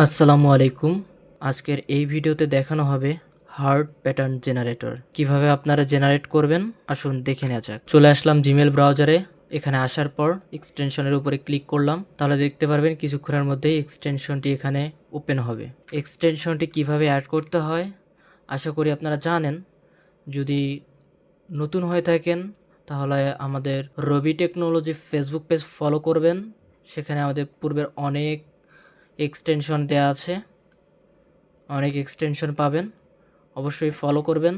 আসসালামু আলাইকুম। আজকের এই ভিডিওতে দেখানো হবে হার্ড প্যাটার্ন জেনারেটর কিভাবে আপনারা জেনারেট করবেন। আসুন দেখে নেওয়া যাক। চলে আসলাম জিমেল ব্রাউজারে। এখানে আসার পর এক্সটেনশনের উপরে ক্লিক করলাম, তাহলে দেখতে পারবেন কিছুক্ষণের মধ্যেই এক্সটেনশনটি এখানে ওপেন হবে। এক্সটেনশনটি কিভাবে অ্যাড করতে হয় আশা করি আপনারা জানেন। যদি নতুন হয়ে থাকেন তাহলে আমাদের রবি টেকনোলজি ফেসবুক পেজ ফলো করবেন। সেখানে আমাদের পূর্বের অনেক এক্সটেনশন দেওয়া আছে, অনেক এক্সটেনশন পাবেন। অবশ্যই ফলো করবেন,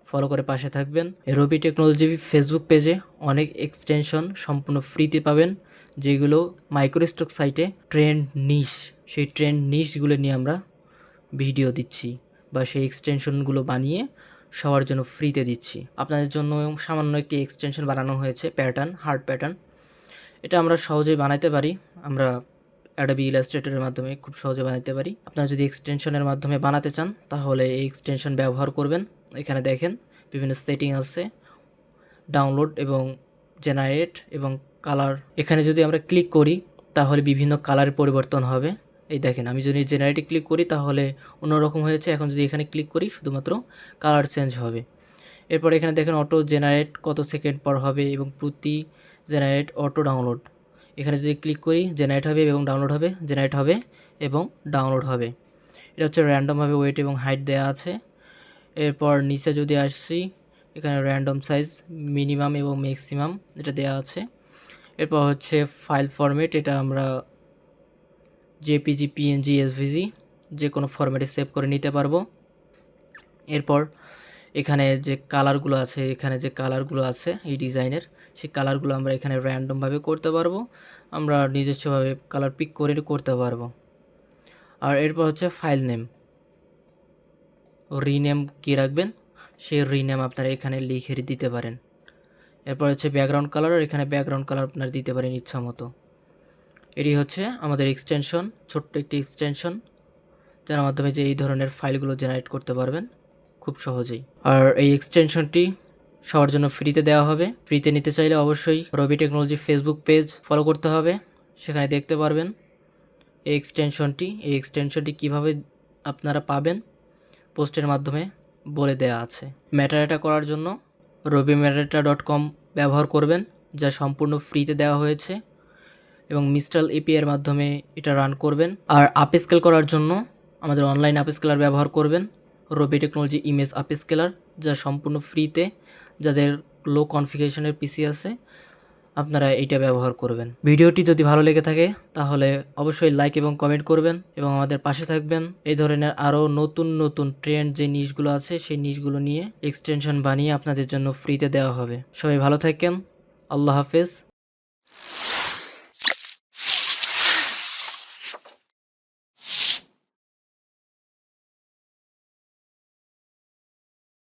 ফলো করে পাশে থাকবেন। রবি টেকনোলজি ফেসবুক পেজে অনেক এক্সটেনশন সম্পূর্ণ ফ্রিতে পাবেন, যেগুলো মাইক্রোস্টক সাইটে ট্রেন্ড নিশ, সেই ট্রেন্ড নিশগুলো নিয়ে আমরা ভিডিও দিচ্ছি বা সেই এক্সটেনশনগুলো বানিয়ে সবার জন্য ফ্রিতে দিচ্ছি। আপনাদের জন্য সামান্য একটি এক্সটেনশন বানানো হয়েছে, প্যাটার্ন, হার্ড প্যাটার্ন। এটা আমরা সহজেই বানাইতে পারি। আমরা অ্যাডোবি ইলাস্ট্রেটরের মাধ্যমে খুব সহজে বানাতে পারি। আপনারা যদি এক্সটেনশনের মাধ্যমে বানাতে চান তাহলে এই এক্সটেনশন ব্যবহার করবেন। এখানে দেখেন বিভিন্ন সেটিং আছে, ডাউনলোড এবং জেনারেট এবং কালার। এখানে যদি আমরা ক্লিক করি তাহলে বিভিন্ন কালারের পরিবর্তন হবে। এই দেখেন, আমি যদি জেনারেটে ক্লিক করি তাহলে অন্যরকম হয়েছে। এখন যদি এখানে ক্লিক করি শুধুমাত্র কালার চেঞ্জ হবে। এরপর এখানে দেখেন অটো জেনারেট কত সেকেন্ড পর হবে এবং প্রতি জেনারেট অটো ডাউনলোড। এখানে যদি ক্লিক করি জেনারেট হবে এবং ডাউনলোড হবে, জেনারেট হবে এবং ডাউনলোড হবে। এটা হচ্ছে র্যান্ডমভাবে ওয়েট এবং হাইট দেওয়া আছে। এরপর নিচে যদি আসছি, এখানে র্যান্ডম সাইজ মিনিমাম এবং ম্যাক্সিমাম এটা দেওয়া আছে। এরপর হচ্ছে ফাইল ফরম্যাট, এটা আমরা জেপিজি, পিএনজি, এসভিজি যে কোনো ফরম্যাটে সেভ করে নিতে পারবো। এরপর এখানে যে কালারগুলো আছে, এই ডিজাইনের সেই কালারগুলো আমরা এখানে র্যান্ডমভাবে করতে পারবো, আমরা নিজস্বভাবে কালার পিক করে করতে পারবো। আর এরপর হচ্ছে ফাইল নেম, রিনেম কী রাখবেন সেই রিনেম আপনারা এখানে লিখে দিতে পারেন। এরপর হচ্ছে ব্যাকগ্রাউন্ড কালার, এখানে ব্যাকগ্রাউন্ড কালার আপনারা দিতে পারেন ইচ্ছা মতো। এটি হচ্ছে আমাদের এক্সটেনশন, ছোট্ট একটি এক্সটেনশন যার মাধ্যমে যে এই ধরনের ফাইলগুলো জেনারেট করতে পারবেন খুব সহজেই। আর এই এক্সটেনশনটি সবার জন্য ফ্রিতে দেওয়া হবে। ফ্রিতে নিতে চাইলে অবশ্যই রবি টেকনোলজি ফেসবুক পেজ ফলো করতে হবে, সেখানে দেখতে পারবেন এই এক্সটেনশনটি কীভাবে আপনারা পাবেন পোস্টের মাধ্যমে বলে দেওয়া আছে। মেটাডাটা করার জন্য robimetadata.com ব্যবহার করবেন, যা সম্পূর্ণ ফ্রিতে দেওয়া হয়েছে এবং মিস্ট্রাল এপিআইয়ের মাধ্যমে এটা রান করবেন। আর আপস্কেল করার জন্য আমাদের অনলাইন আপস্কেলার ব্যবহার করবেন, রবি টেকনোলজি ইমেজ আপস্কেলার, যা সম্পূর্ণ ফ্রিতে। যাদের লো কনফিগারেশনের পিসি আছে আপনারা এইটা ব্যবহার করবেন। ভিডিওটি যদি ভালো লেগে থাকে তাহলে অবশ্যই লাইক এবং কমেন্ট করবেন এবং আমাদের পাশে থাকবেন। এই ধরনের আরও নতুন নতুন ট্রেন্ড যে নিশগুলো আছে সেই নিশগুলো নিয়ে এক্সটেনশন বানিয়ে আপনাদের জন্য ফ্রিতে দেওয়া হবে। সবাই ভালো থাকেন, আল্লাহ হাফেজ।